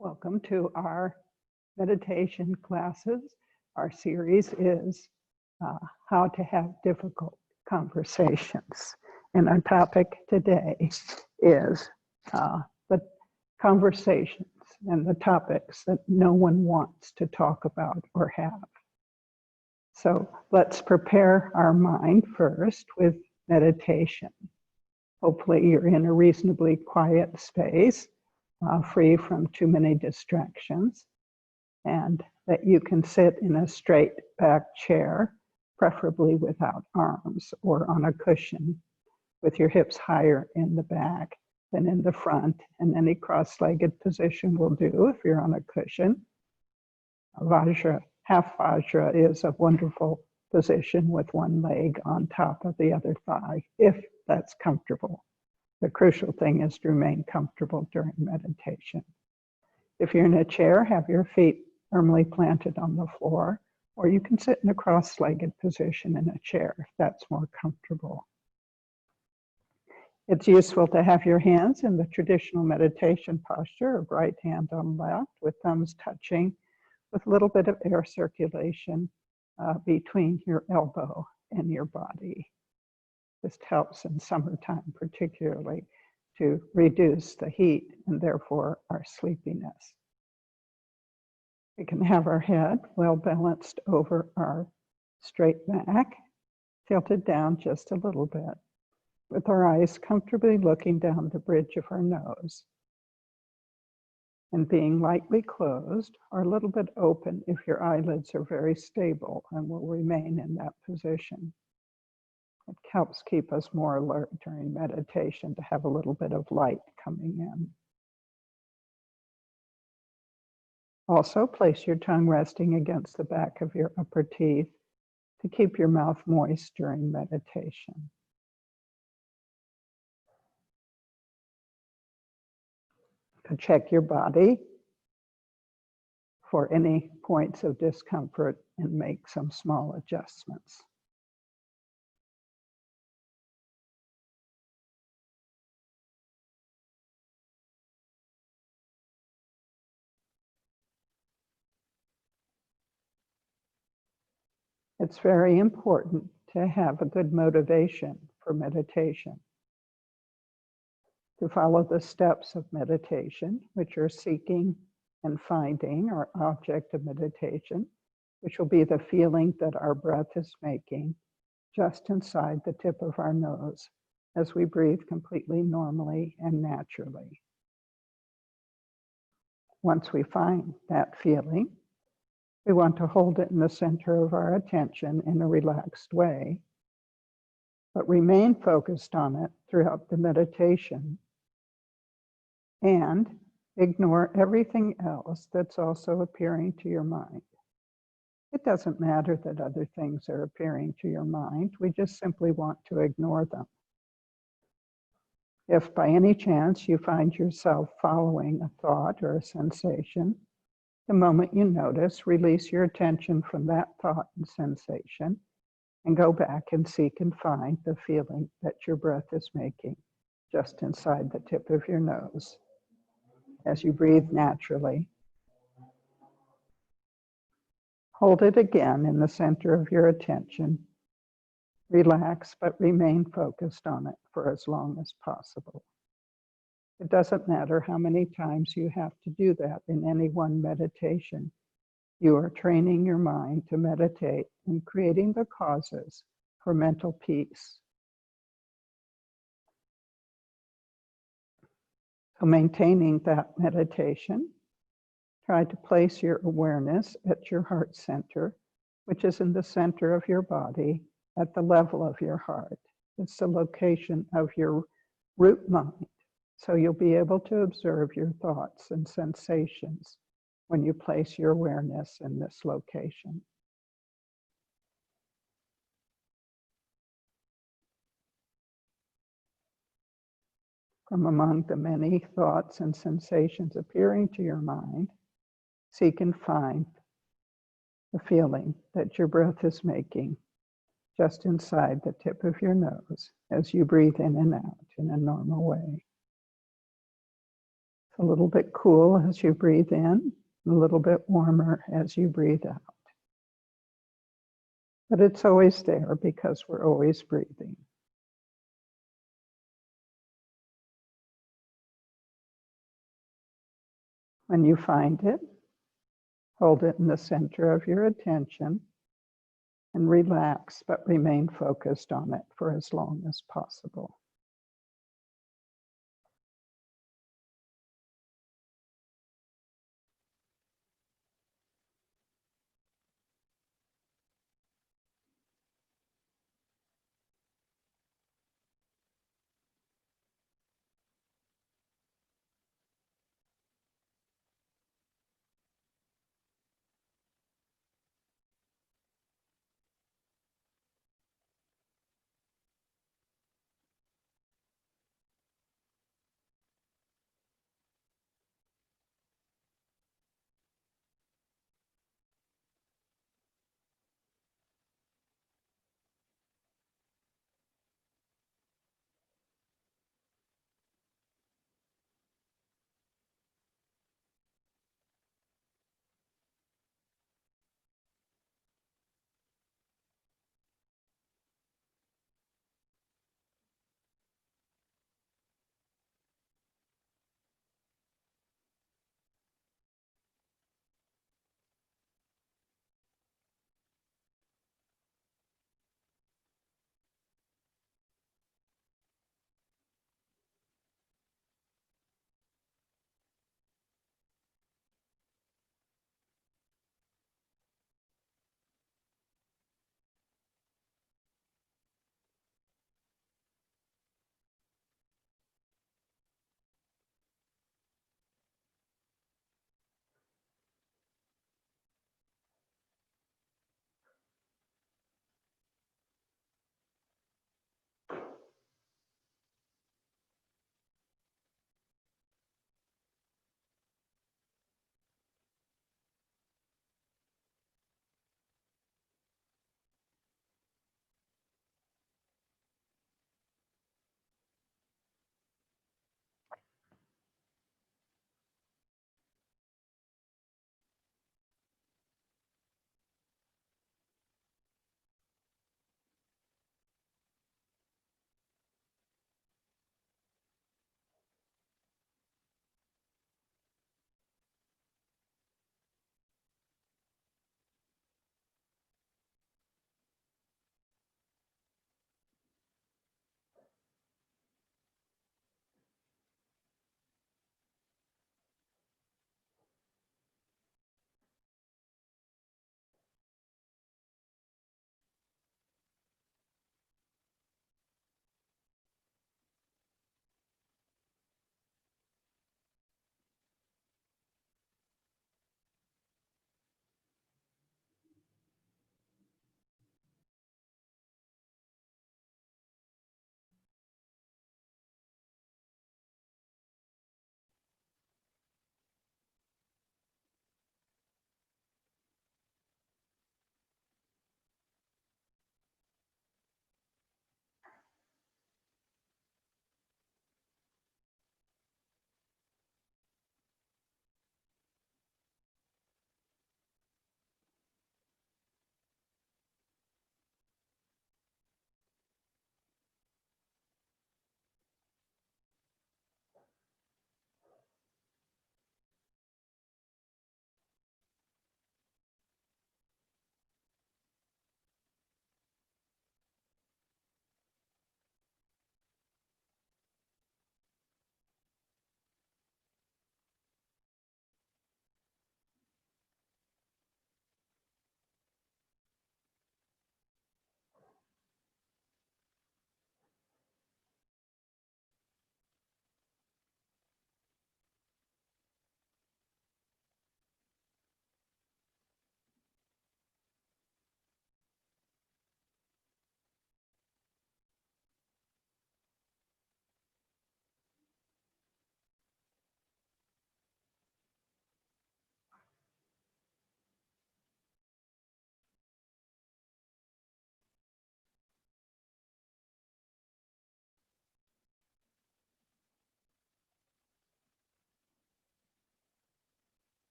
Welcome to our meditation classes. Our series is how to have difficult conversations. And our topic today is the conversations and the topics that no one wants to talk about or have. So let's prepare our mind first with meditation. Hopefully you're in a reasonably quiet space, free from too many distractions, and that you can sit in a straight back chair, preferably without arms, or on a cushion with your hips higher in the back than in the front. And any cross-legged position will do if you're on a cushion. Vajra, half Vajra is a wonderful position with one leg on top of the other thigh, if that's comfortable. The crucial thing is to remain comfortable during meditation. If you're in a chair, have your feet firmly planted on the floor, or you can sit in a cross-legged position in a chair if that's more comfortable. It's useful to have your hands in the traditional meditation posture of right hand on left, with thumbs touching, with a little bit of air circulation between your elbow and your body. This helps in summertime, particularly, to reduce the heat and therefore our sleepiness. We can have our head well balanced over our straight back, tilted down just a little bit, with our eyes comfortably looking down the bridge of our nose, and being lightly closed or a little bit open if your eyelids are very stable and will remain in that position. It helps keep us more alert during meditation to have a little bit of light coming in. Also, place your tongue resting against the back of your upper teeth to keep your mouth moist during meditation. To check your body for any points of discomfort and make some small adjustments. It's very important to have a good motivation for meditation. To follow the steps of meditation, which are seeking and finding our object of meditation, which will be the feeling that our breath is making just inside the tip of our nose as we breathe completely normally and naturally. Once we find that feeling, we want to hold it in the center of our attention in a relaxed way, but remain focused on it throughout the meditation and ignore everything else that's also appearing to your mind. It doesn't matter that other things are appearing to your mind. We just simply want to ignore them. If by any chance you find yourself following a thought or a sensation, the moment you notice, release your attention from that thought and sensation and go back and seek and find the feeling that your breath is making just inside the tip of your nose. As you breathe naturally, hold it again in the center of your attention. Relax, but remain focused on it for as long as possible. It doesn't matter how many times you have to do that in any one meditation. You are training your mind to meditate and creating the causes for mental peace. So maintaining that meditation, try to place your awareness at your heart center, which is in the center of your body at the level of your heart. It's the location of your root mind. So you'll be able to observe your thoughts and sensations when you place your awareness in this location. From among the many thoughts and sensations appearing to your mind, seek and find the feeling that your breath is making just inside the tip of your nose as you breathe in and out in a normal way. a little bit cool as you breathe in, a little bit warmer as you breathe out. But it's always there because we're always breathing. When you find it, hold it in the center of your attention and relax, but remain focused on it for as long as possible.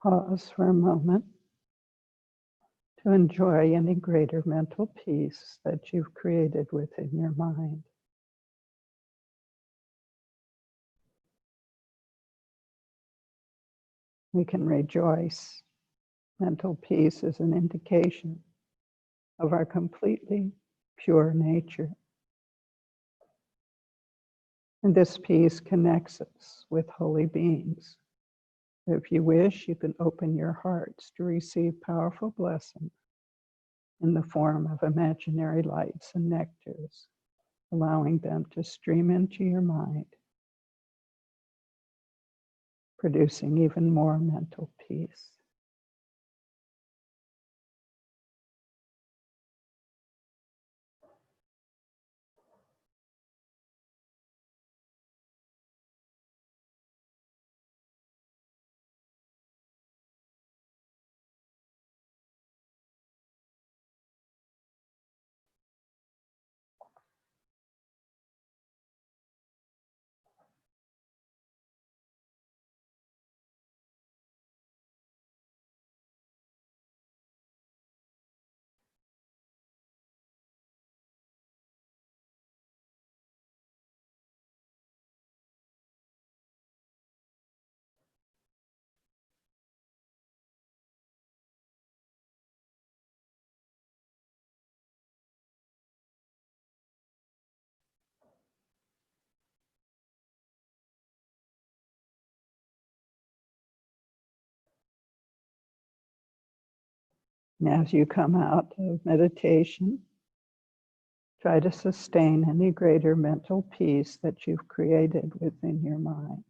Pause for a moment to enjoy any greater mental peace that you've created within your mind. We can rejoice. Mental peace is an indication of our completely pure nature. And this peace connects us with holy beings. If you wish, you can open your hearts to receive powerful blessings in the form of imaginary lights and nectars, allowing them to stream into your mind, producing even more mental peace. And as you come out of meditation, try to sustain any greater mental peace that you've created within your mind.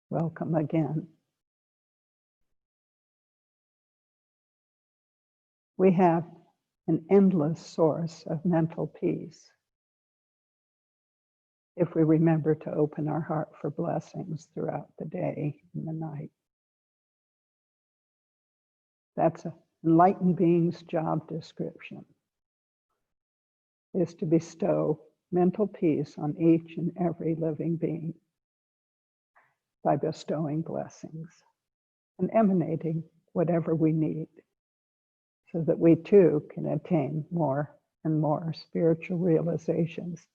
Welcome again. We have an endless source of mental peace if we remember to open our heart for blessings throughout the day and the night. That's an enlightened being's job description, is to bestow mental peace on each and every living being by bestowing blessings and emanating whatever we need so that we too can attain more and more spiritual realizations,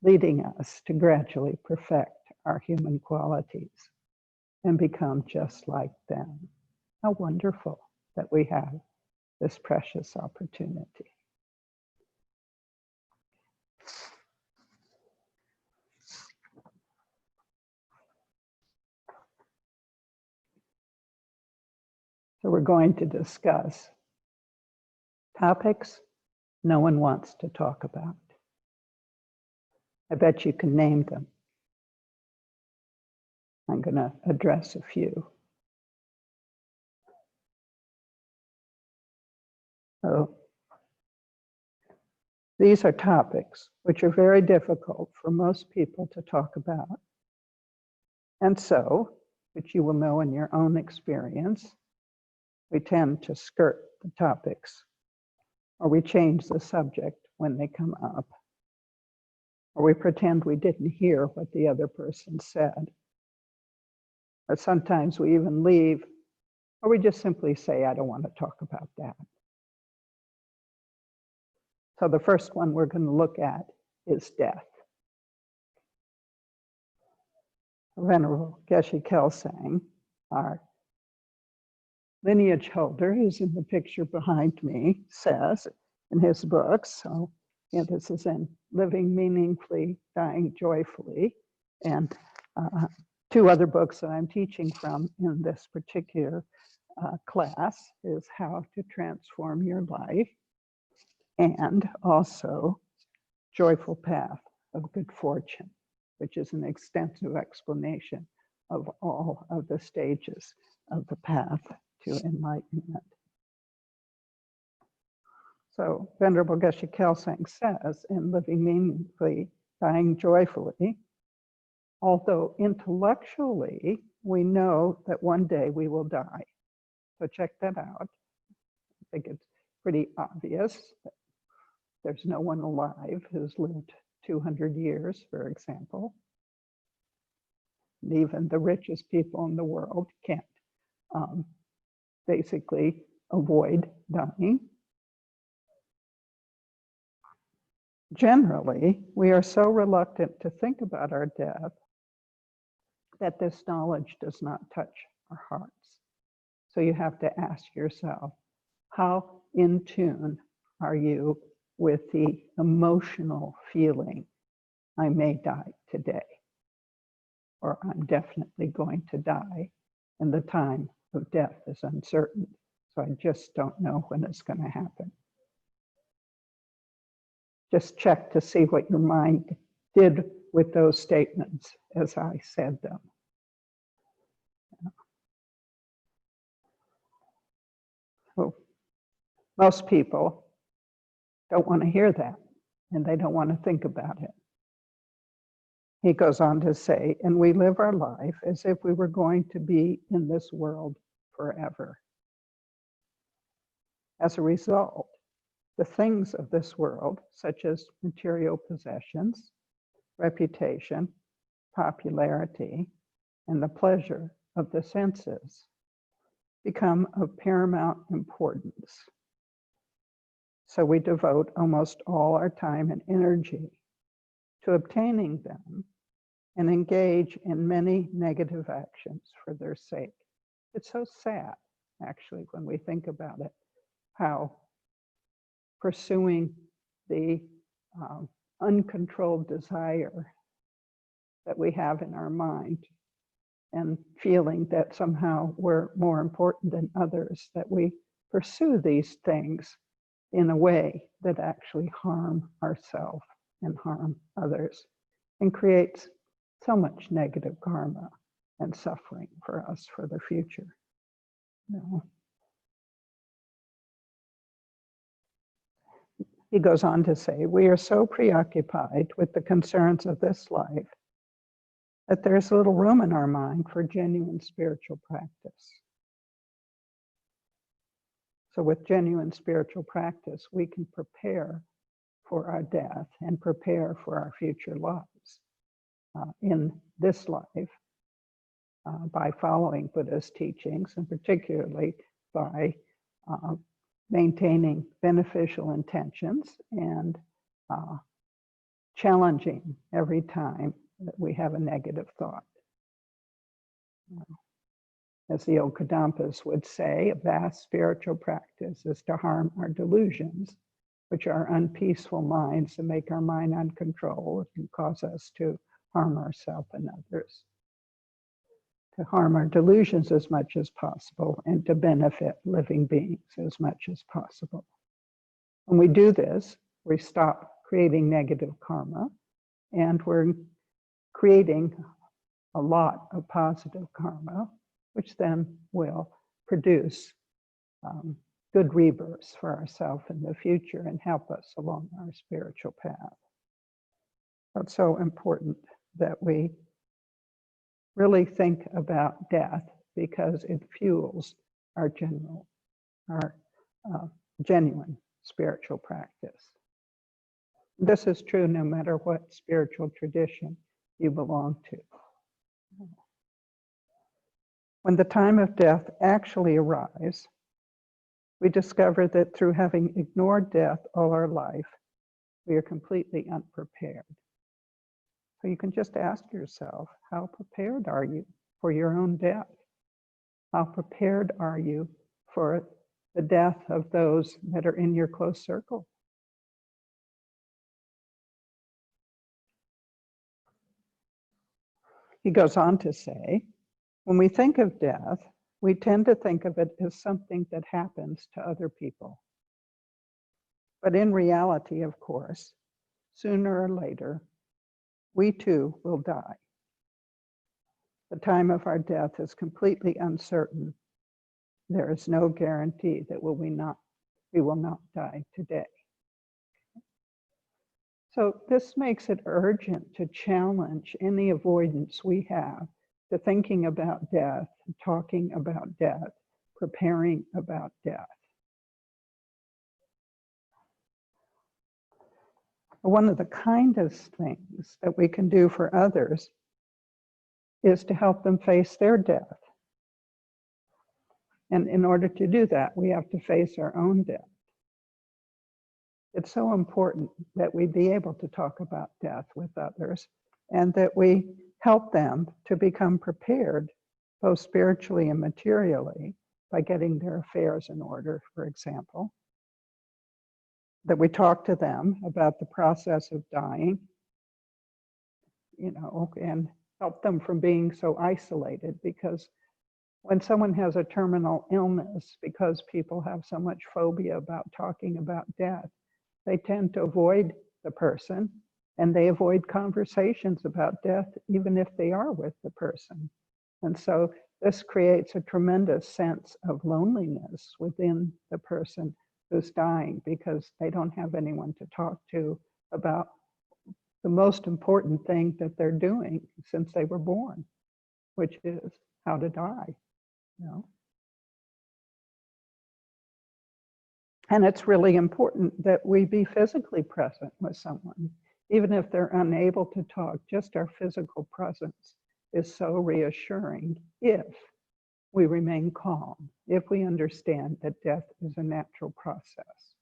leading us to gradually perfect our human qualities and become just like them. How wonderful that we have this precious opportunity. So we're going to discuss topics no one wants to talk about. I bet you can name them. I'm going to address a few. So these are topics which are very difficult for most people to talk about. And so, which you will know in your own experience, we tend to skirt the topics, or we change the subject when they come up, or we pretend we didn't hear what the other person said. Or sometimes we even leave, or we just simply say, I don't want to talk about that. So the first one we're going to look at is death. Venerable Geshe Kelsang, our lineage holder, who's in the picture behind me, says in his books, so this is in Living Meaningfully, Dying Joyfully, and two other books that I'm teaching from in this particular class is How to Transform Your Life, and also Joyful Path of Good Fortune, which is an extensive explanation of all of the stages of the path to enlightenment. So Venerable Geshe Kelsang says in Living Meaningfully, Dying Joyfully, although intellectually we know that one day we will die. So check that out. I think it's pretty obvious. There's no one alive who's lived 200 years, for example. And even the richest people in the world can't basically avoid dying. Generally, we are so reluctant to think about our death that this knowledge does not touch our hearts. So you have to ask yourself, how in tune are you with the emotional feeling, I may die today, or I'm definitely going to die, and the time of death is uncertain. So I just don't know when it's going to happen. Just check to see what your mind did with those statements as I said them. So most people don't want to hear that, and they don't want to think about it. He goes on to say, and we live our life as if we were going to be in this world forever. As a result, the things of this world, such as material possessions, reputation, popularity, and the pleasure of the senses, become of paramount importance. So we devote almost all our time and energy to obtaining them and engage in many negative actions for their sake. It's so sad, actually, when we think about it, how pursuing the uncontrolled desire that we have in our mind and feeling that somehow we're more important than others, that we pursue these things in a way that actually harm ourselves and harm others and creates so much negative karma and suffering for us for the future. You know? He goes on to say, we are so preoccupied with the concerns of this life that there's little room in our mind for genuine spiritual practice. So with genuine spiritual practice, we can prepare for our death and prepare for our future lives in this life by following Buddha's teachings, and particularly by maintaining beneficial intentions and challenging every time that we have a negative thought. As the Okedampas would say, a vast spiritual practice is to harm our delusions, which are unpeaceful minds that make our mind uncontrolled and cause us to harm ourselves and others. To harm our delusions as much as possible and to benefit living beings as much as possible. When we do this, we stop creating negative karma, and we're creating a lot of positive karma, which then will produce good rebirths for ourselves in the future and help us along our spiritual path. It's so important that we really think about death because it fuels our genuine spiritual practice. This is true no matter what spiritual tradition you belong to. When the time of death actually arrives, we discover that through having ignored death all our life, we are completely unprepared. So you can just ask yourself, how prepared are you for your own death? How prepared are you for the death of those that are in your close circle? He goes on to say, when we think of death, we tend to think of it as something that happens to other people. But in reality, of course, sooner or later, we too will die. The time of our death is completely uncertain. There is no guarantee that we will not die today. So this makes it urgent to challenge any avoidance we have to thinking about death, talking about death, preparing about death. one of the kindest things that we can do for others is to help them face their death. And in order to do that, we have to face our own death. It's so important that we be able to talk about death with others and that we help them to become prepared, both spiritually and materially, by getting their affairs in order, for example. That we talk to them about the process of dying, and help them from being so isolated, because when someone has a terminal illness, because people have so much phobia about talking about death, they tend to avoid the person and they avoid conversations about death, even if they are with the person. And so this creates a tremendous sense of loneliness within the person who's dying, because they don't have anyone to talk to about the most important thing that they're doing since they were born, which is how to die. And it's really important that we be physically present with someone, even if they're unable to talk. Just our physical presence is so reassuring if we remain calm, if we understand that death is a natural process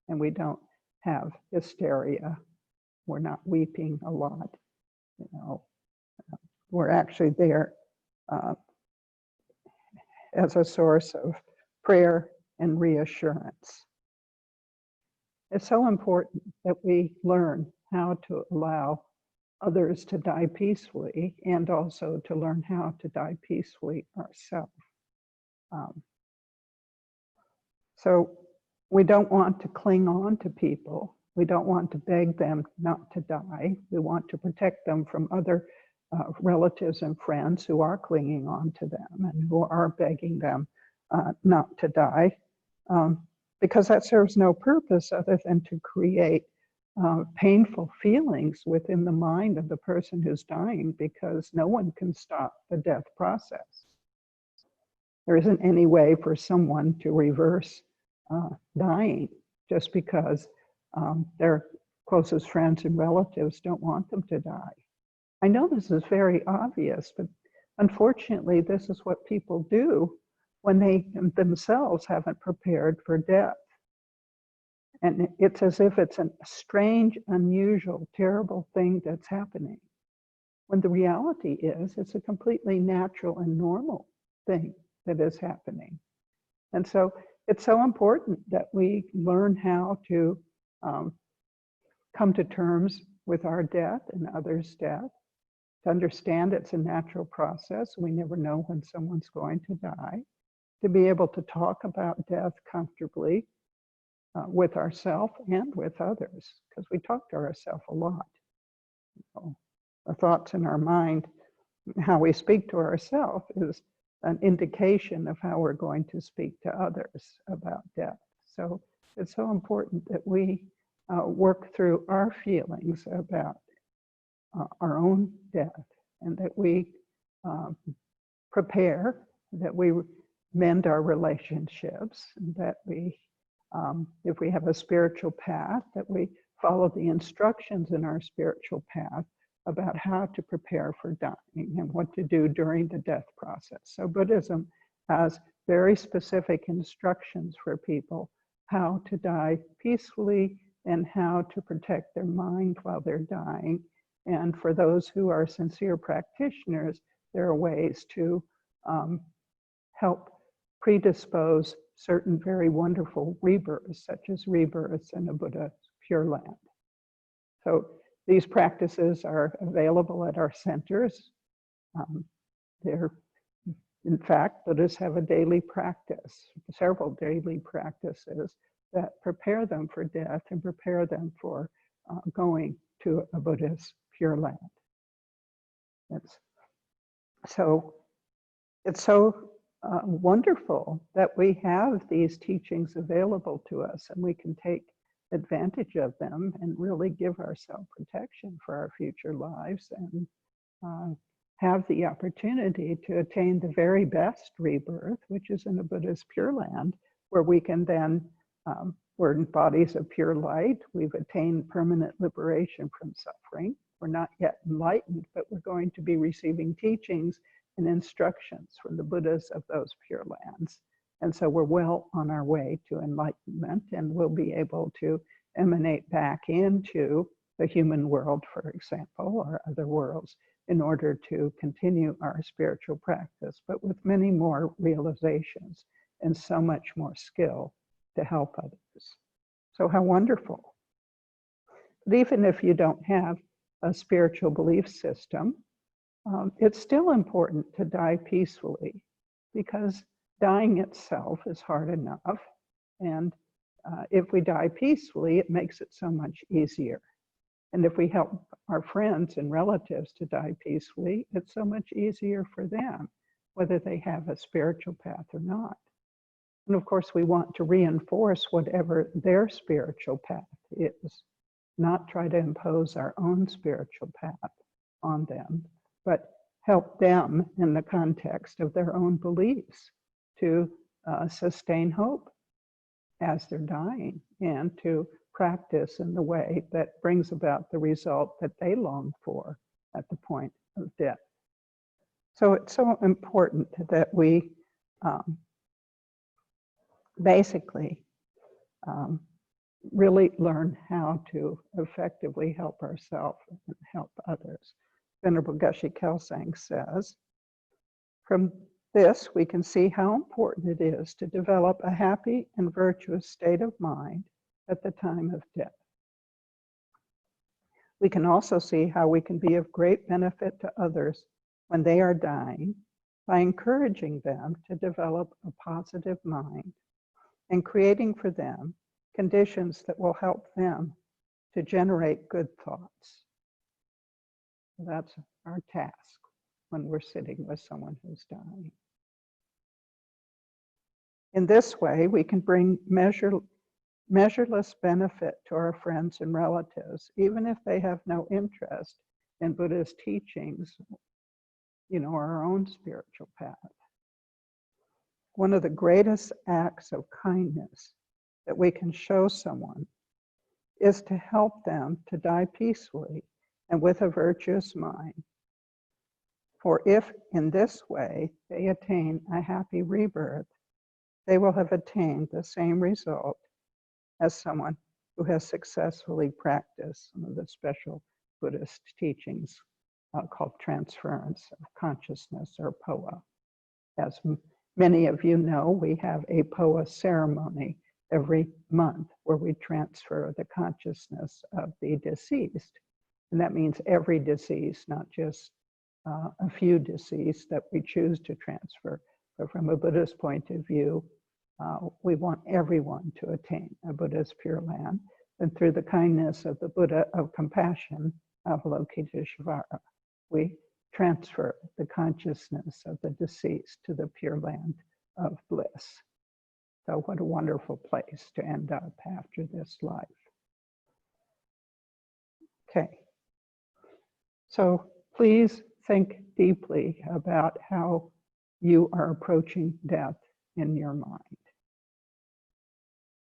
and we don't have hysteria, we're not weeping a lot, we're actually there as a source of prayer and reassurance. It's so important that we learn how to allow others to die peacefully, and also to learn how to die peacefully ourselves. So we don't want to cling on to people. We don't want to beg them not to die. We want to protect them from other relatives and friends who are clinging on to them and who are begging them not to die, because that serves no purpose other than to create painful feelings within the mind of the person who's dying, because no one can stop the death process. There isn't any way for someone to reverse dying just because their closest friends and relatives don't want them to die. I know this is very obvious, but unfortunately, this is what people do when they themselves haven't prepared for death. And it's as if it's a strange, unusual, terrible thing that's happening, when the reality is it's a completely natural and normal thing that is happening. And so it's so important that we learn how to come to terms with our death and others' death, to understand it's a natural process. We never know when someone's going to die, to be able to talk about death comfortably with ourselves and with others, because we talk to ourselves a lot. The thoughts in our mind, how we speak to ourselves, is an indication of how we're going to speak to others about death. So it's so important that we work through our feelings about our own death, and that we prepare, that we mend our relationships, and that we, if we have a spiritual path, that we follow the instructions in our spiritual path about how to prepare for dying and what to do during the death process. So Buddhism has very specific instructions for people how to die peacefully and how to protect their mind while they're dying. And for those who are sincere practitioners, there are ways to help predispose certain very wonderful rebirths, such as rebirths in a Buddha's Pure Land. So these practices are available at our centers. In fact, Buddhists have a daily practice, several daily practices that prepare them for death and prepare them for going to a Buddhist Pure Land. It's so wonderful that we have these teachings available to us, and we can take advantage of them and really give ourselves protection for our future lives, and have the opportunity to attain the very best rebirth, which is in a Buddhist Pure Land, where we can then We're in bodies of pure light. We've attained permanent liberation from suffering. We're not yet enlightened, but we're going to be receiving teachings and instructions from the Buddhas of those pure lands. And so we're well on our way to enlightenment, and we'll be able to emanate back into the human world, for example, or other worlds, in order to continue our spiritual practice, but with many more realizations and so much more skill to help others. So how wonderful. But even if you don't have a spiritual belief system, it's still important to die peacefully, because dying itself is hard enough. And if we die peacefully, it makes it so much easier. And if we help our friends and relatives to die peacefully, it's so much easier for them, whether they have a spiritual path or not. And of course, we want to reinforce whatever their spiritual path is, not try to impose our own spiritual path on them, but help them in the context of their own beliefs to sustain hope as they're dying, and to practice in the way that brings about the result that they long for at the point of death. So it's so important that we basically really learn how to effectively help ourselves and help others. Venerable Geshe Kelsang says, from this, we can see how important it is to develop a happy and virtuous state of mind at the time of death. We can also see how we can be of great benefit to others when they are dying by encouraging them to develop a positive mind and creating for them conditions that will help them to generate good thoughts. That's our task when we're sitting with someone who's dying. In this way, we can bring measureless benefit to our friends and relatives, even if they have no interest in Buddha's teachings, or our own spiritual path. One of the greatest acts of kindness that we can show someone is to help them to die peacefully and with a virtuous mind. For if in this way they attain a happy rebirth, they will have attained the same result as someone who has successfully practiced some of the special Buddhist teachings called transference of consciousness, or POA. As many of you know, we have a POA ceremony every month where we transfer the consciousness of the deceased. And that means every deceased, not just a few deceased that we choose to transfer. But from a Buddhist point of view, we want everyone to attain a Buddha's Pure Land. And through the kindness of the Buddha of compassion, Avalokiteshvara, we transfer the consciousness of the deceased to the Pure Land of bliss. So what a wonderful place to end up after this life. Okay. So please think deeply about how you are approaching death in your mind.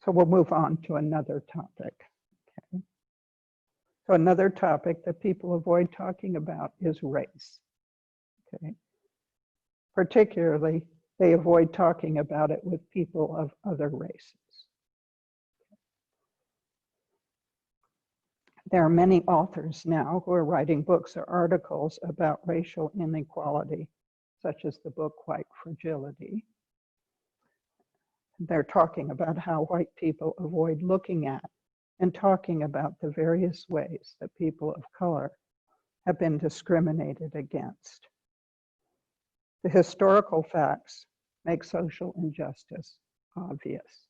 So we'll move on to another topic. Okay. So another topic that people avoid talking about is race. Okay. Particularly, they avoid talking about it with people of other races. There are many authors now who are writing books or articles about racial inequality, such as the book White Fragility. They're talking about how white people avoid looking at and talking about the various ways that people of color have been discriminated against. The historical facts make social injustice obvious.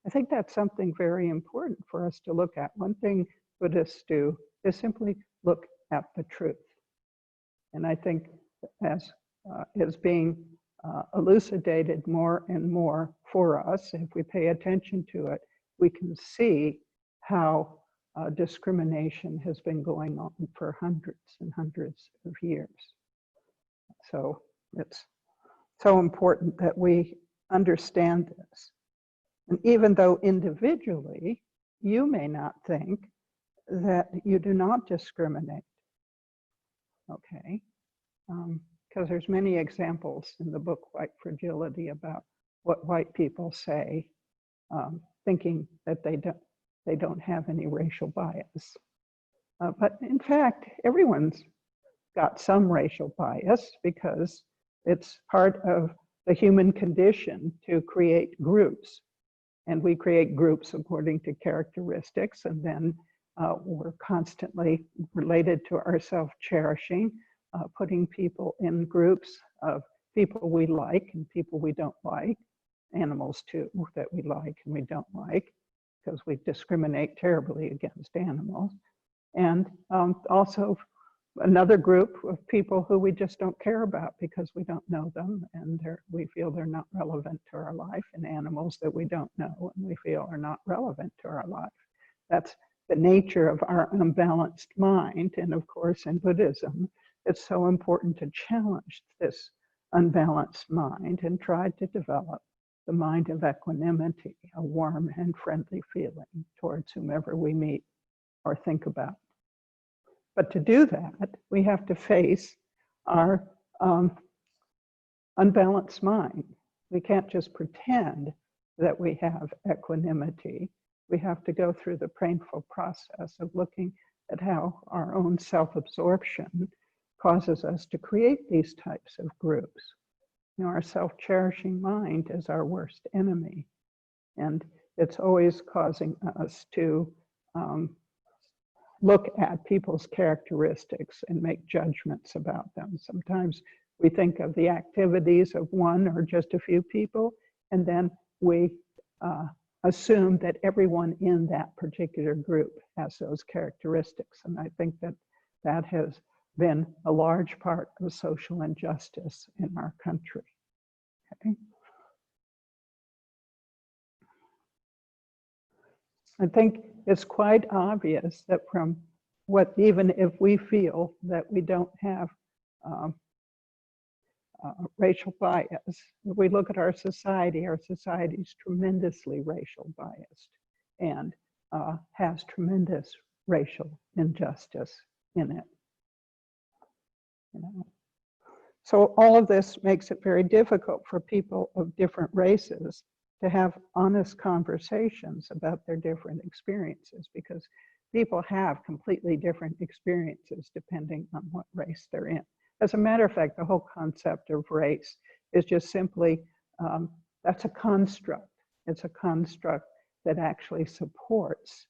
I think that's something very important for us to look at. One thing Buddhists do is simply look at the truth. And I think as is being elucidated more and more for us, if we pay attention to it, we can see how discrimination has been going on for hundreds and hundreds of years. So it's so important that we understand this. And even though individually, you may not think that you do not discriminate, okay? Because there's many examples in the book White Fragility about what white people say, thinking that they don't have any racial bias. But in fact, everyone's got some racial bias because it's part of the human condition to create groups. And we create groups according to characteristics, and then we're constantly related to our self-cherishing, putting people in groups of people we like and people we don't like, animals too, that we like and we don't like, because we discriminate terribly against animals. And also another group of people who we just don't care about because we don't know them and we feel they're not relevant to our life, and animals that we don't know and we feel are not relevant to our life. That's the nature of our unbalanced mind. And of course, in Buddhism, it's so important to challenge this unbalanced mind and try to develop the mind of equanimity, a warm and friendly feeling towards whomever we meet or think about. But to do that, we have to face our unbalanced mind. We can't just pretend that we have equanimity. We have to go through the painful process of looking at how our own self-absorption causes us to create these types of groups. You know, our self-cherishing mind is our worst enemy, and it's always causing us to look at people's characteristics and make judgments about them. Sometimes we think of the activities of one or just a few people, and then we assume that everyone in that particular group has those characteristics. And I think that that has been a large part of social injustice in our country. Okay. I think it's quite obvious that from what, even if we feel that we don't have racial bias, if we look at our society is tremendously racial biased and has tremendous racial injustice in it. You know? So all of this makes it very difficult for people of different races to have honest conversations about their different experiences, because people have completely different experiences depending on what race they're in. As a matter of fact, the whole concept of race is just simply, that's a construct. It's a construct that actually supports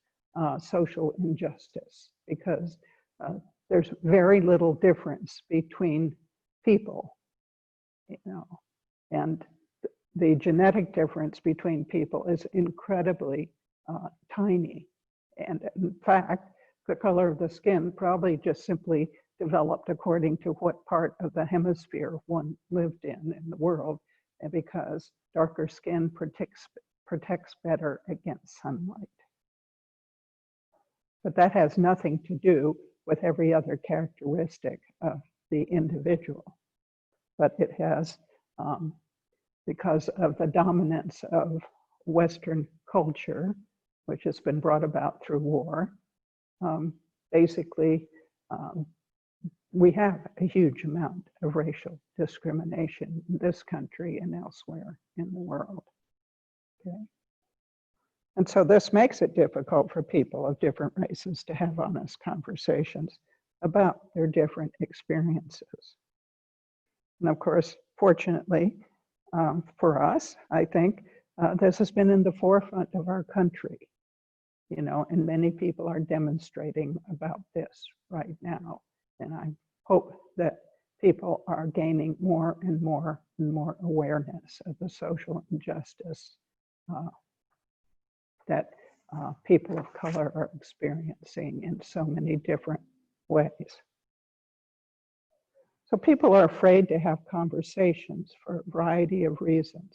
social injustice, because there's very little difference between people, you know, and the genetic difference between people is incredibly tiny. And in fact, the color of the skin probably just simply developed according to what part of the hemisphere one lived in the world, and because darker skin protects better against sunlight. But that has nothing to do with every other characteristic of the individual. But it has, because of the dominance of Western culture, which has been brought about through war, basically we have a huge amount of racial discrimination in this country and elsewhere in the world. Okay. And so this makes it difficult for people of different races to have honest conversations about their different experiences. And of course, fortunately for us, I think this has been in the forefront of our country, you know, and many people are demonstrating about this right now. And I hope that people are gaining more and more and more awareness of the social injustice that people of color are experiencing in so many different ways. So people are afraid to have conversations for a variety of reasons.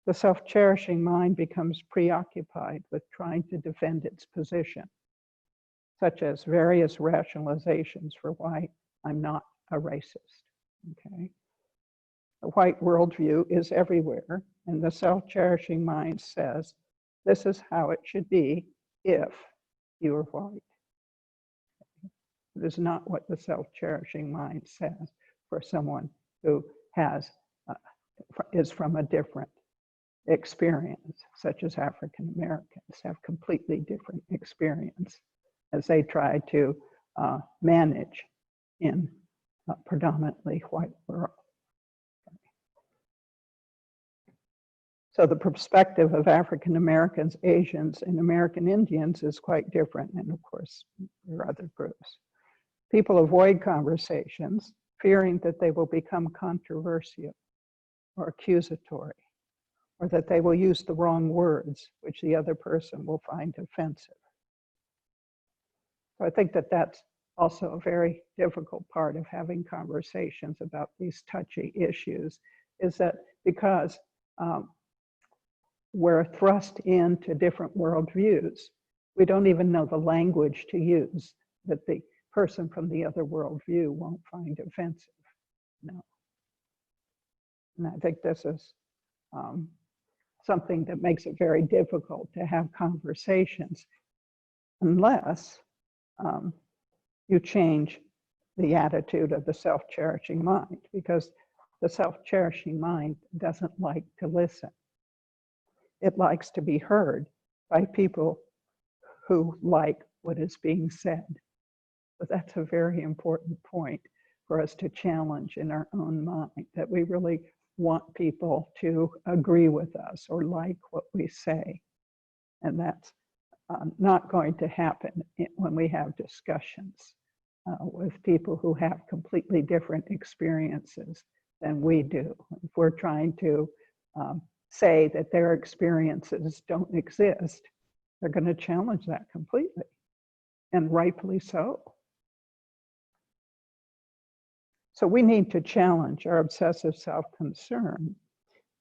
The self-cherishing mind becomes preoccupied with trying to defend its position, such as various rationalizations for why I'm not a racist, okay? The white worldview is everywhere, and the self-cherishing mind says, this is how it should be if you are white. It is not what the self-cherishing mind says for someone who is from a different experience, such as African Americans have completely different experience as they try to manage in a predominantly white world. So the perspective of African Americans, Asians, and American Indians is quite different, and of course, there are other groups. People avoid conversations, fearing that they will become controversial or accusatory, or that they will use the wrong words, which the other person will find offensive. So I think that that's also a very difficult part of having conversations about these touchy issues, is that because we're thrust into different worldviews, we don't even know the language to use that the person from the other worldview won't find offensive. No. And I think this is something that makes it very difficult to have conversations unless you change the attitude of the self-cherishing mind, because the self-cherishing mind doesn't like to listen. It likes to be heard by people who like what is being said. But that's a very important point for us to challenge in our own mind, that we really want people to agree with us or like what we say. And that's not going to happen when we have discussions with people who have completely different experiences than we do. If we're trying to say that their experiences don't exist, they're going to challenge that completely, and rightfully so. So we need to challenge our obsessive self-concern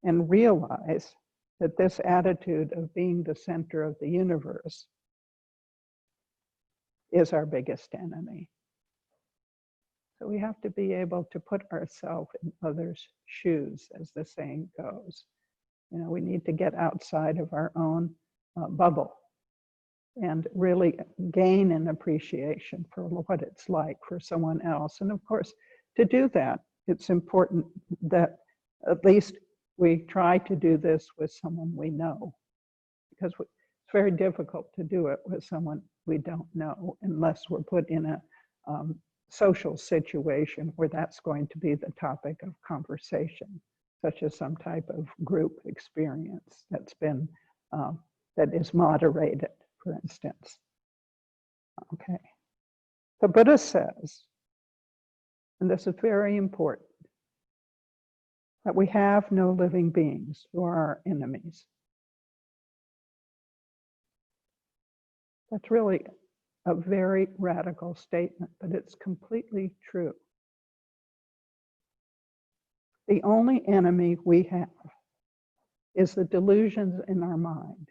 and realize that this attitude of being the center of the universe is our biggest enemy. So we have to be able to put ourselves in others' shoes, as the saying goes. You know, we need to get outside of our own bubble and really gain an appreciation for what it's like for someone else. And of course, to do that, it's important that at least we try to do this with someone we know, because it's very difficult to do it with someone we don't know unless we're put in a social situation where that's going to be the topic of conversation, such as some type of group experience that's been, that is moderated, for instance. Okay. The Buddha says, and this is very important, that we have no living beings who are our enemies. That's really a very radical statement, but it's completely true. The only enemy we have is the delusions in our mind,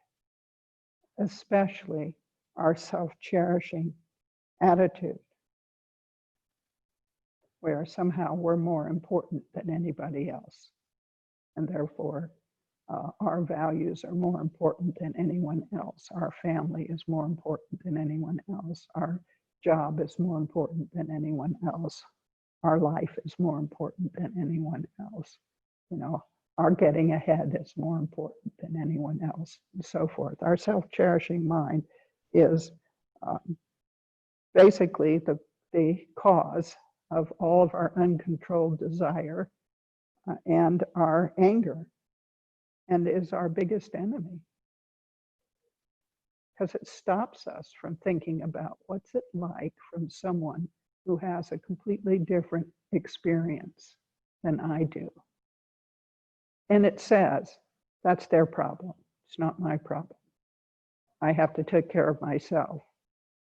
especially our self-cherishing attitude, where somehow we're more important than anybody else, and therefore our values are more important than anyone else. Our family is more important than anyone else. Our job is more important than anyone else. Our life is more important than anyone else. You know, our getting ahead is more important than anyone else, and so forth. Our self-cherishing mind is basically the cause of all of our uncontrolled desire and our anger, and is our biggest enemy, because it stops us from thinking about what's it like from someone who has a completely different experience than I do. And it says, that's their problem. It's not my problem. I have to take care of myself.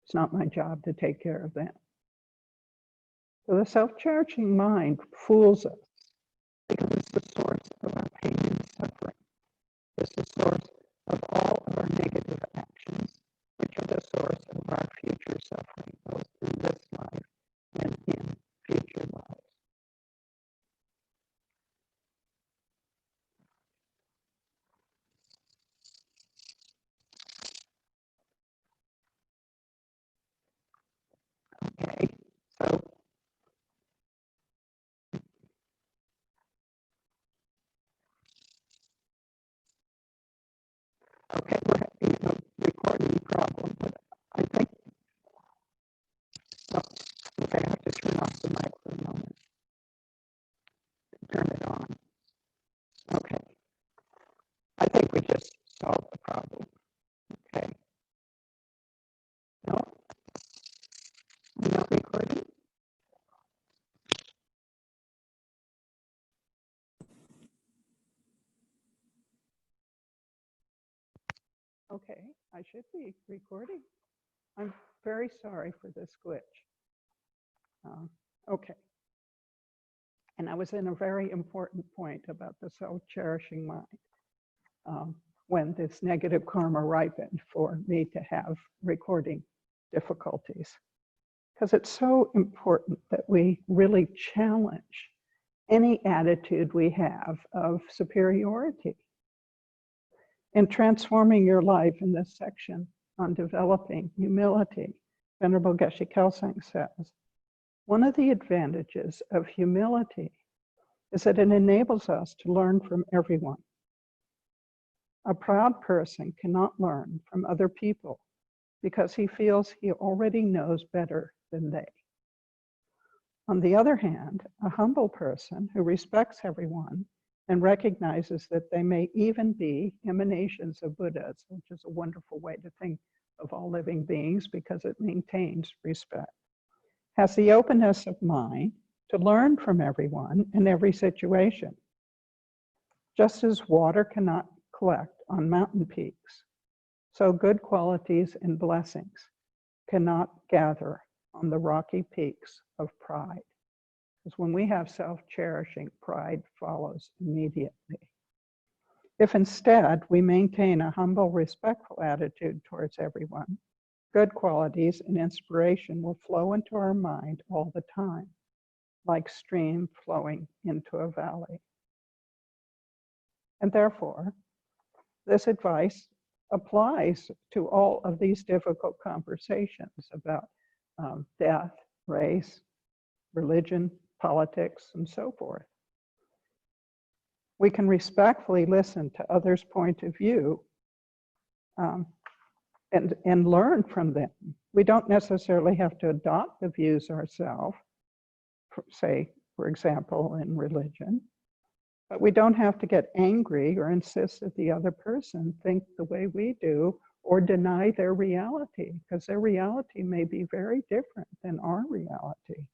It's not my job to take care of them. So the self-cherishing mind fools us because it's the source of our pain and suffering. It's the source of all of our negative actions, which are the source of our future suffering, both in this life and in future lives. Okay, we're having a recording problem, but I think, oh, okay, I have to turn off the mic for a moment. Turn it on. Okay, I think we just solved the problem. Okay. No, I'm not recording. Okay, I should be recording. I'm very sorry for this glitch. Okay. And I was in a very important point about the self-cherishing mind when this negative karma ripened for me to have recording difficulties. Because it's so important that we really challenge any attitude we have of superiority. In transforming your life in this section on developing humility, Venerable Geshe Kelsang says, one of the advantages of humility is that it enables us to learn from everyone. A proud person cannot learn from other people because he feels he already knows better than they. On the other hand, a humble person who respects everyone and recognizes that they may even be emanations of Buddhas, which is a wonderful way to think of all living beings because it maintains respect, has the openness of mind to learn from everyone in every situation. Just as water cannot collect on mountain peaks, so good qualities and blessings cannot gather on the rocky peaks of pride. Because when we have self-cherishing, pride follows immediately. If instead we maintain a humble, respectful attitude towards everyone, good qualities and inspiration will flow into our mind all the time, like stream flowing into a valley. And therefore, this advice applies to all of these difficult conversations about death, race, religion, politics, and so forth. We can respectfully listen to others' point of view and learn from them. We don't necessarily have to adopt the views ourselves, say, for example, in religion, but we don't have to get angry or insist that the other person think the way we do or deny their reality, because their reality may be very different than our reality.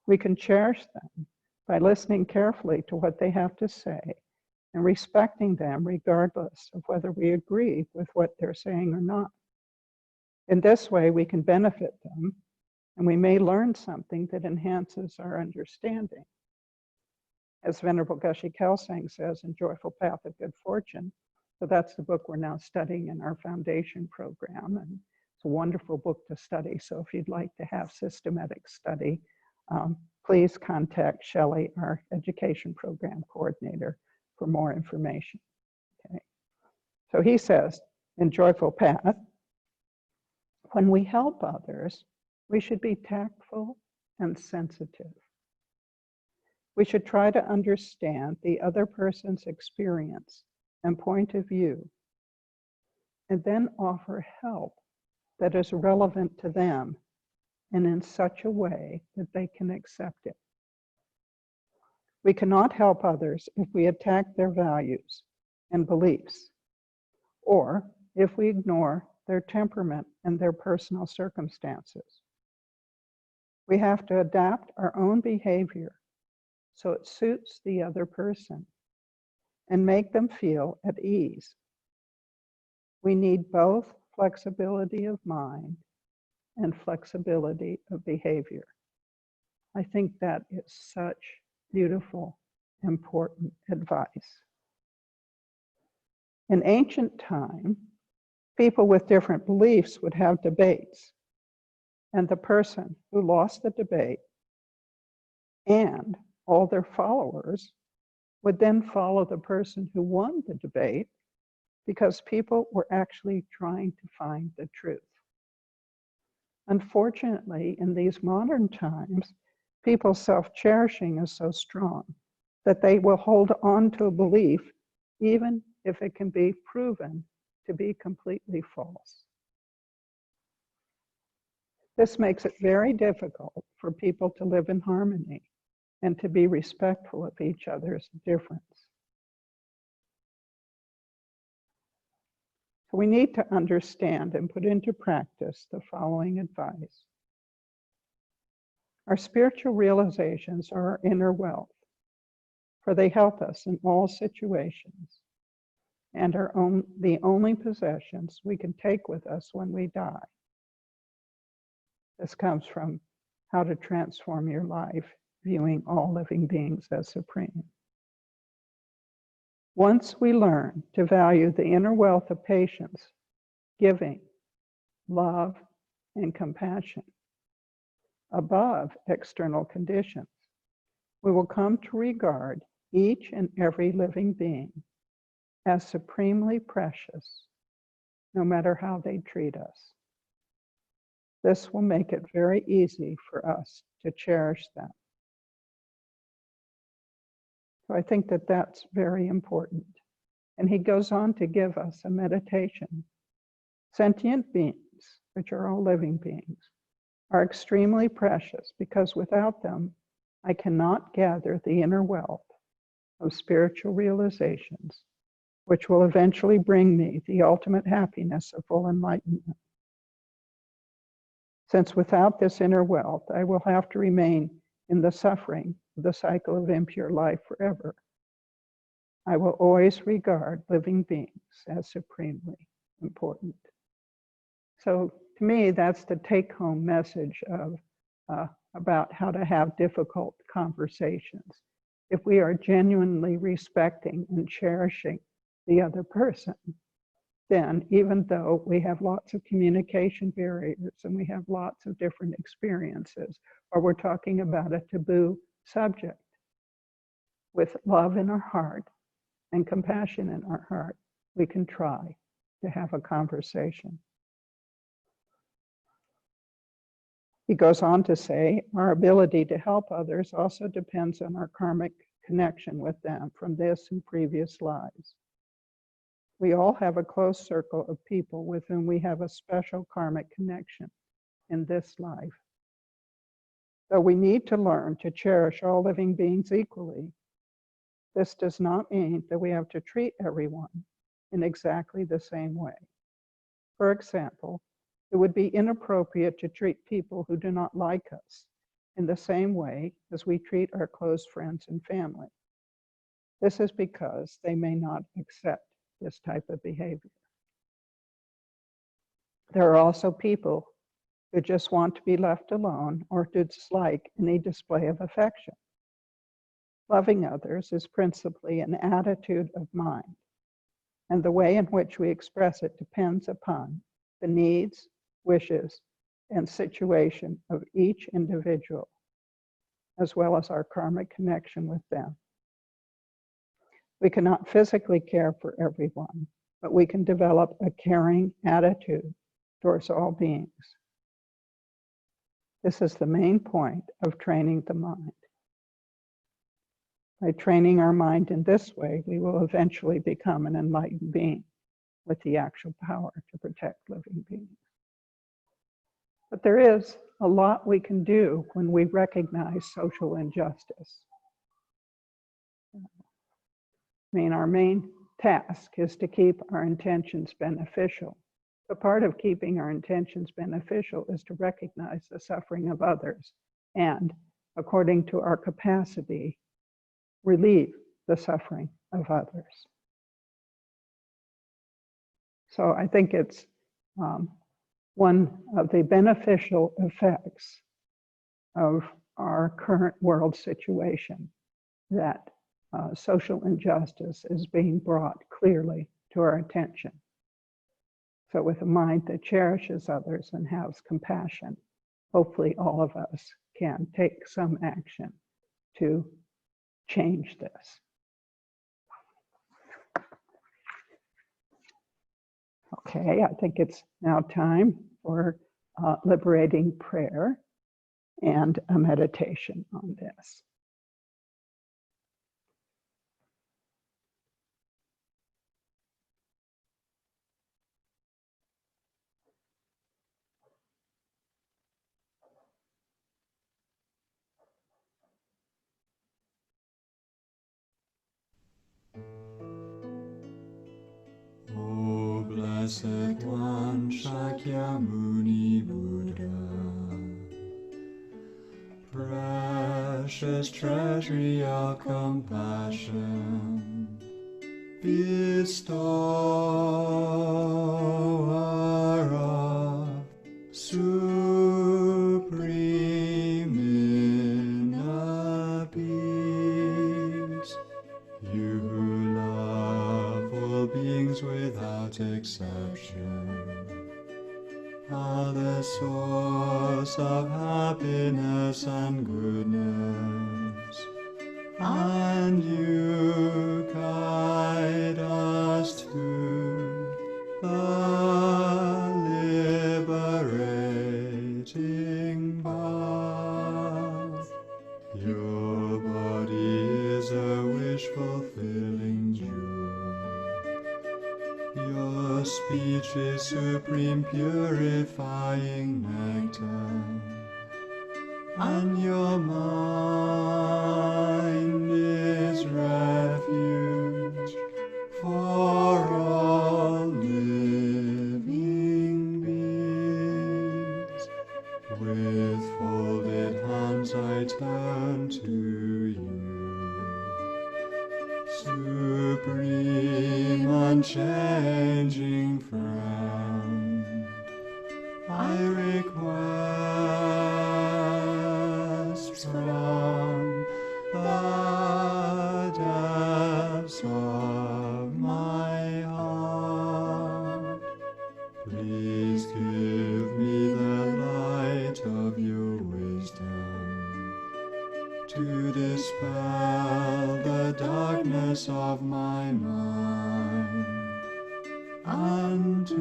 We can cherish them by listening carefully to what they have to say and respecting them regardless of whether we agree with what they're saying or not. In this way, we can benefit them, and we may learn something that enhances our understanding. As Venerable Geshe Kelsang says in Joyful Path of Good Fortune, so that's the book we're now studying in our foundation program, and it's a wonderful book to study. So if you'd like to have systematic study, please contact Shelley, our education program coordinator, for more information. Okay. So he says in Joyful Path, when we help others, we should be tactful and sensitive. We should try to understand the other person's experience and point of view, and then offer help that is relevant to them and in such a way that they can accept it. We cannot help others if we attack their values and beliefs, or if we ignore their temperament and their personal circumstances. We have to adapt our own behavior so it suits the other person and make them feel at ease. We need both flexibility of mind and flexibility of behavior. I think that is such beautiful, important advice. In ancient time, people with different beliefs would have debates, and the person who lost the debate and all their followers would then follow the person who won the debate because people were actually trying to find the truth. Unfortunately, in these modern times, people's self-cherishing is so strong that they will hold on to a belief even if it can be proven to be completely false. This makes it very difficult for people to live in harmony and to be respectful of each other's difference. So we need to understand and put into practice the following advice. Our spiritual realizations are our inner wealth, for they help us in all situations and are the only possessions we can take with us when we die. This comes from How to Transform Your Life, Viewing All Living Beings as Supreme. Once we learn to value the inner wealth of patience, giving, love, and compassion above external conditions, we will come to regard each and every living being as supremely precious, no matter how they treat us. This will make it very easy for us to cherish them. So I think that that's very important. And he goes on to give us a meditation. Sentient beings, which are all living beings, are extremely precious because without them, I cannot gather the inner wealth of spiritual realizations, which will eventually bring me the ultimate happiness of full enlightenment. Since without this inner wealth, I will have to remain in the suffering of the cycle of impure life forever, I will always regard living beings as supremely important. So to me, that's the take-home message of about how to have difficult conversations. If we are genuinely respecting and cherishing the other person, then even though we have lots of communication barriers and we have lots of different experiences, or we're talking about a taboo subject, with love in our heart and compassion in our heart, we can try to have a conversation. He goes on to say, our ability to help others also depends on our karmic connection with them from this and previous lives. We all have a close circle of people with whom we have a special karmic connection in this life. Though we need to learn to cherish all living beings equally, this does not mean that we have to treat everyone in exactly the same way. For example, it would be inappropriate to treat people who do not like us in the same way as we treat our close friends and family. This is because they may not accept this type of behavior. There are also people who just want to be left alone or dislike any display of affection. Loving others is principally an attitude of mind, and the way in which we express it depends upon the needs, wishes, and situation of each individual, as well as our karmic connection with them. We cannot physically care for everyone, but we can develop a caring attitude towards all beings. This is the main point of training the mind. By training our mind in this way, we will eventually become an enlightened being with the actual power to protect living beings. But there is a lot we can do when we recognize social injustice. Our main task is to keep our intentions beneficial. But part of keeping our intentions beneficial is to recognize the suffering of others and, according to our capacity, relieve the suffering of others. So I think it's one of the beneficial effects of our current world situation that social injustice is being brought clearly to our attention. So with a mind that cherishes others and has compassion, hopefully all of us can take some action to change this. Okay, I think it's now time for liberating prayer and a meditation on this. Shakyamuni Buddha, precious treasury of compassion, bestower of supreme inner peace, you who love all beings without exception, are the source of happiness and goodness, and you guide us to the liberating path. Your body is a wish-fulfilling jewel. Your speech is supreme purifying nectar, and your mind is refuge for all living beings. With folded hands I turn to you, supreme unchanging friend. I request from the depths of my heart, please give me the light of your wisdom to dispel the darkness of my mind, and to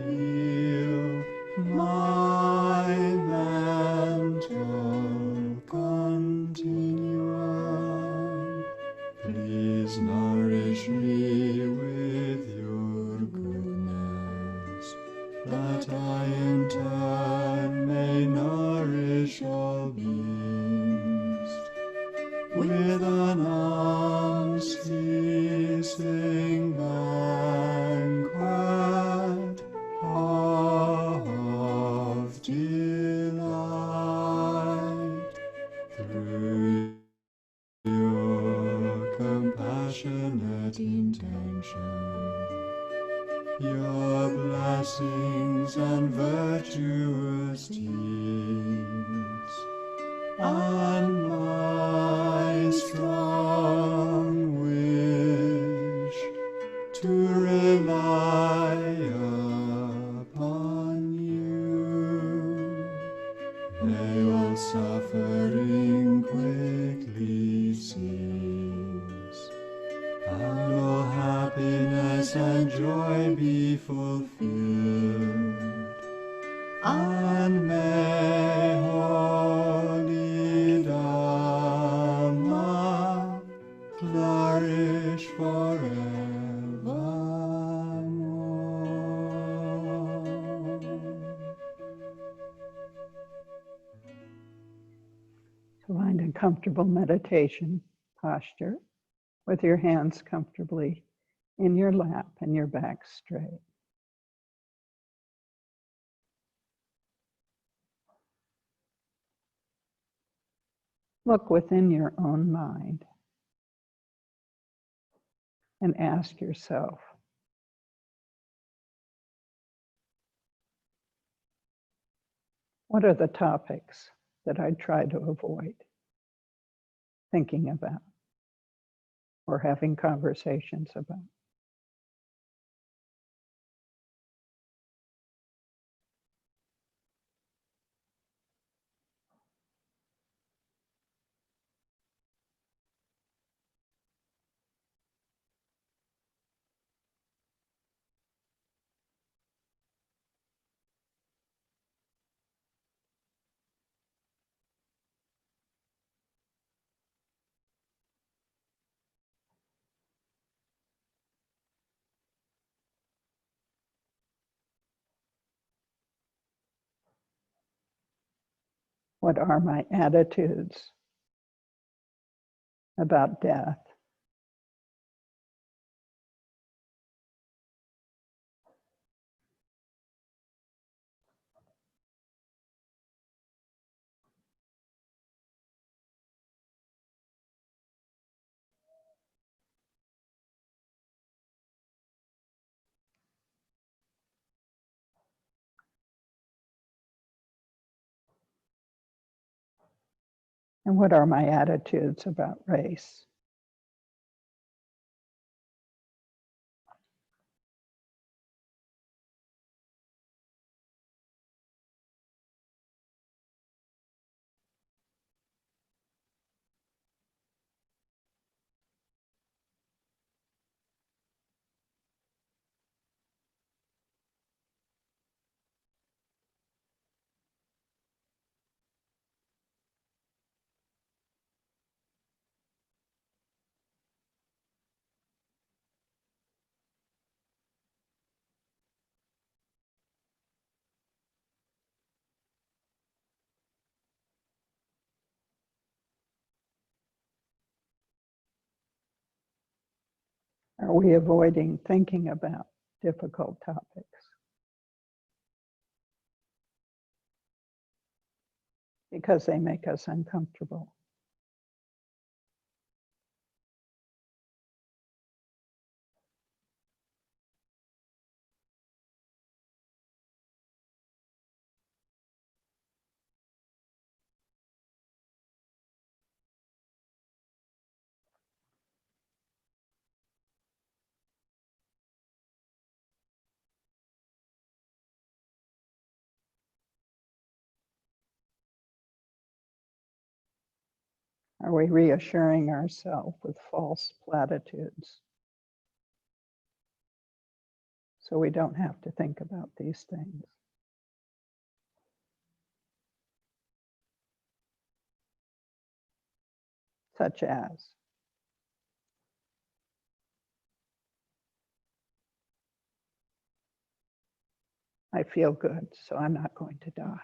heal my mental continuum. Please nourish me with your goodness, that I in turn may nourish all beings with an unceasing banquet of delight. Through your compassionate intention, your blessings and virtuous deeds, and my strong wish to rely upon you, may all suffering quickly cease, and all happiness and joy be fulfilled, and may holy Dhamma flourish forevermore. Find a comfortable meditation posture with your hands comfortably in your lap and your back straight. Look within your own mind and ask yourself, what are the topics that I try to avoid thinking about or having conversations about? What are my attitudes about death? And what are my attitudes about race? Are we avoiding thinking about difficult topics? Because they make us uncomfortable. Are we reassuring ourselves with false platitudes so we don't have to think about these things? Such as, I feel good, so I'm not going to die.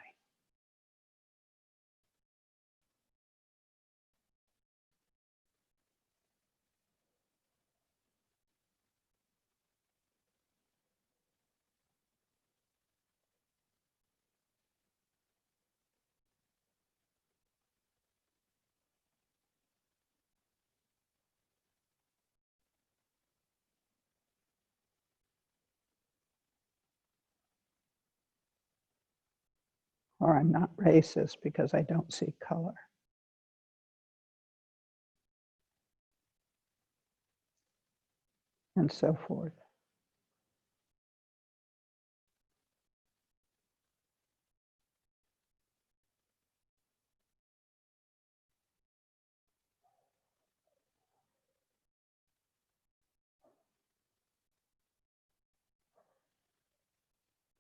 Or I'm not racist because I don't see color. And so forth.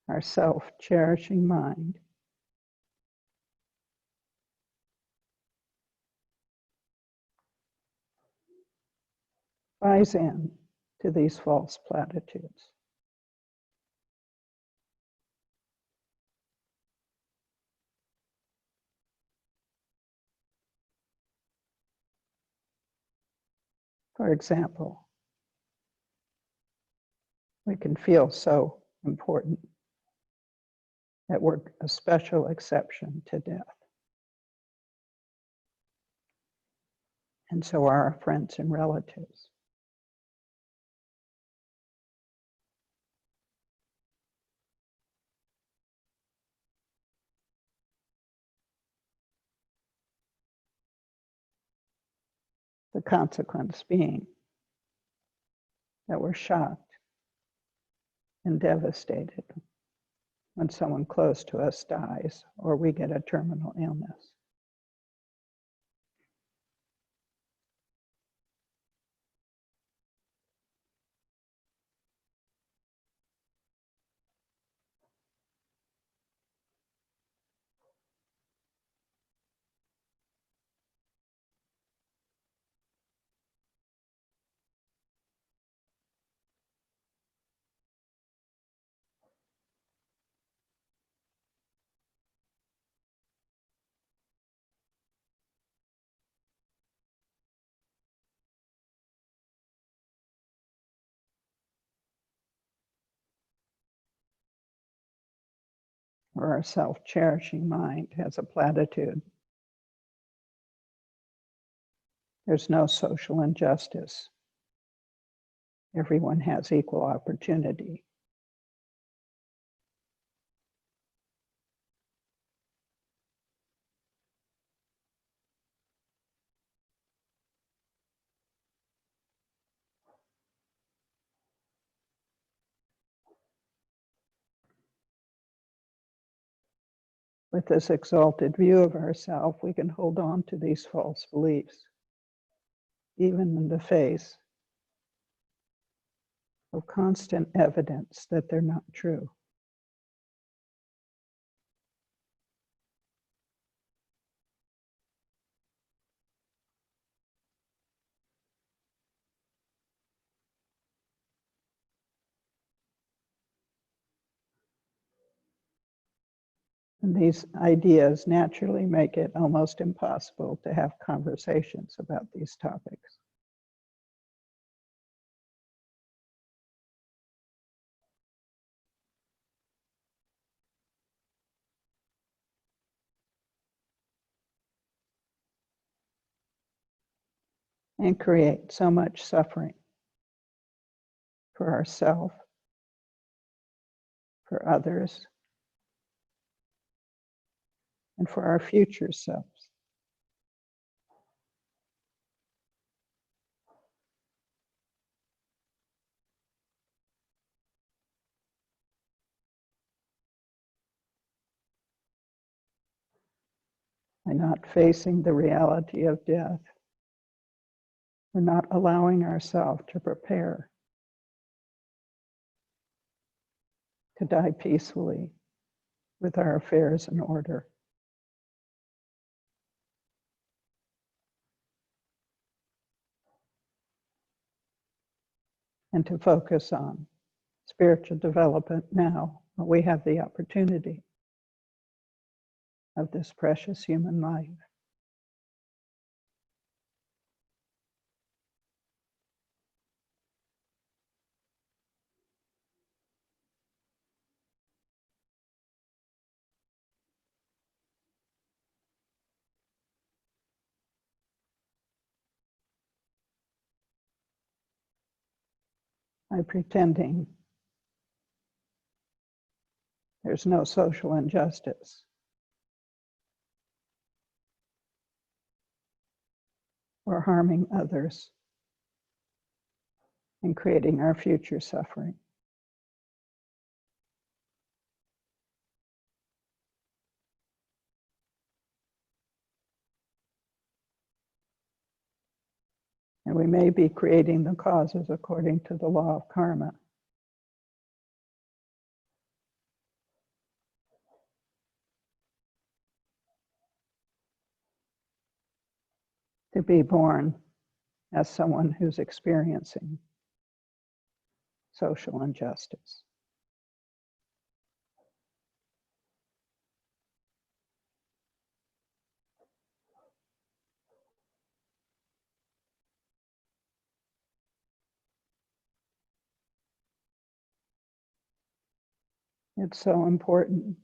Our self-cherishing mind buys in to these false platitudes. For example, we can feel so important that we're a special exception to death. And so are our friends and relatives. The consequence being that we're shocked and devastated when someone close to us dies or we get a terminal illness. Or our self-cherishing mind has a platitude. There's no social injustice. Everyone has equal opportunity. With this exalted view of ourselves, we can hold on to these false beliefs, even in the face of constant evidence that they're not true. And these ideas naturally make it almost impossible to have conversations about these topics. And create so much suffering for ourselves, for others, and for our future selves. By not facing the reality of death, we're not allowing ourselves to prepare to die peacefully with our affairs in order. And to focus on spiritual development now, when we have the opportunity of this precious human life. By pretending there's no social injustice, or harming others and creating our future suffering. And we may be creating the causes according to the law of karma. To be born as someone who's experiencing social injustice. It's so important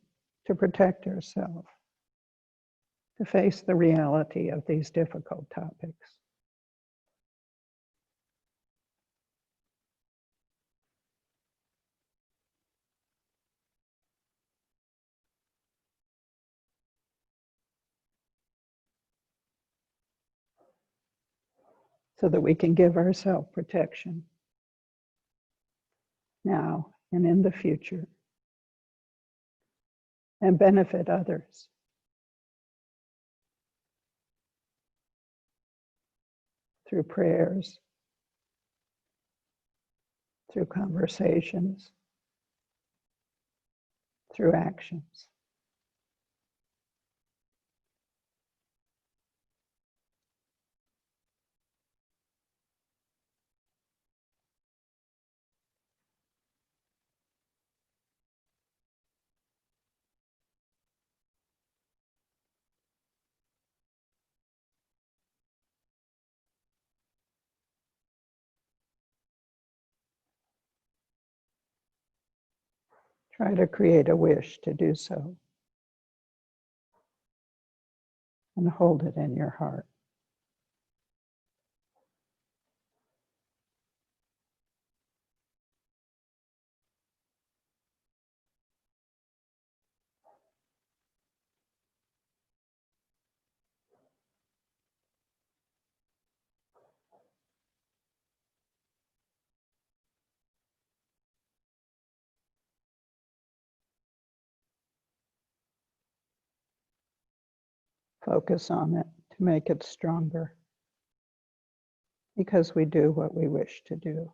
to protect ourselves, to face the reality of these difficult topics. So that we can give ourselves protection now and in the future, and benefit others. Through prayers, through conversations, through actions. Try to create a wish to do so and hold it in your heart. focus on it to make it stronger, because we do what we wish to do.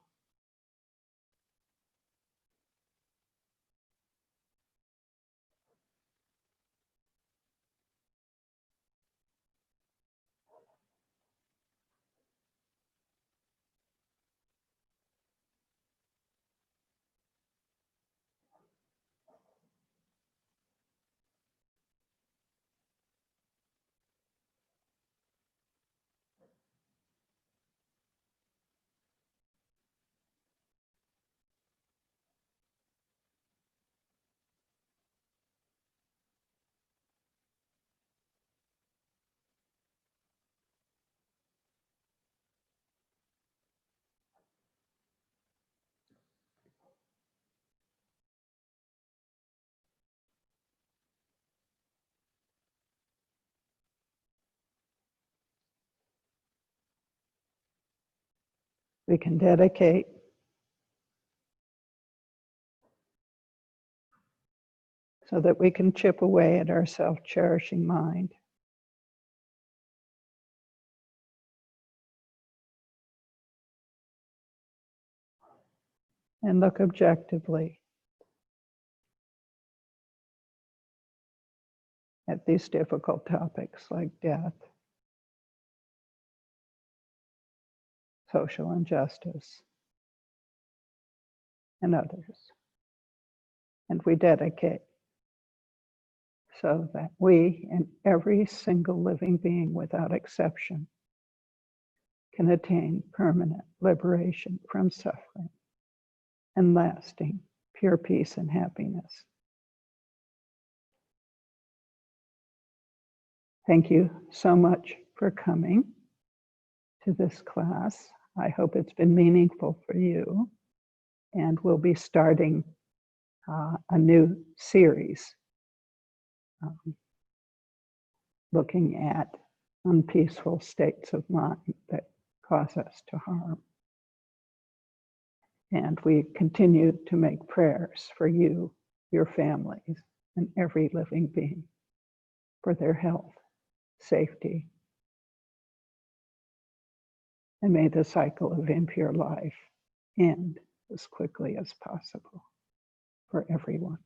We can dedicate so that we can chip away at our self-cherishing mind. And look objectively at these difficult topics like death, social injustice, and others. And we dedicate so that we and every single living being without exception can attain permanent liberation from suffering and lasting pure peace and happiness. Thank you so much for coming to this class. I hope it's been meaningful for you. And we'll be starting a new series looking at unpeaceful states of mind that cause us to harm. And we continue to make prayers for you, your families, and every living being for their health, safety, and may the cycle of impure life end as quickly as possible for everyone.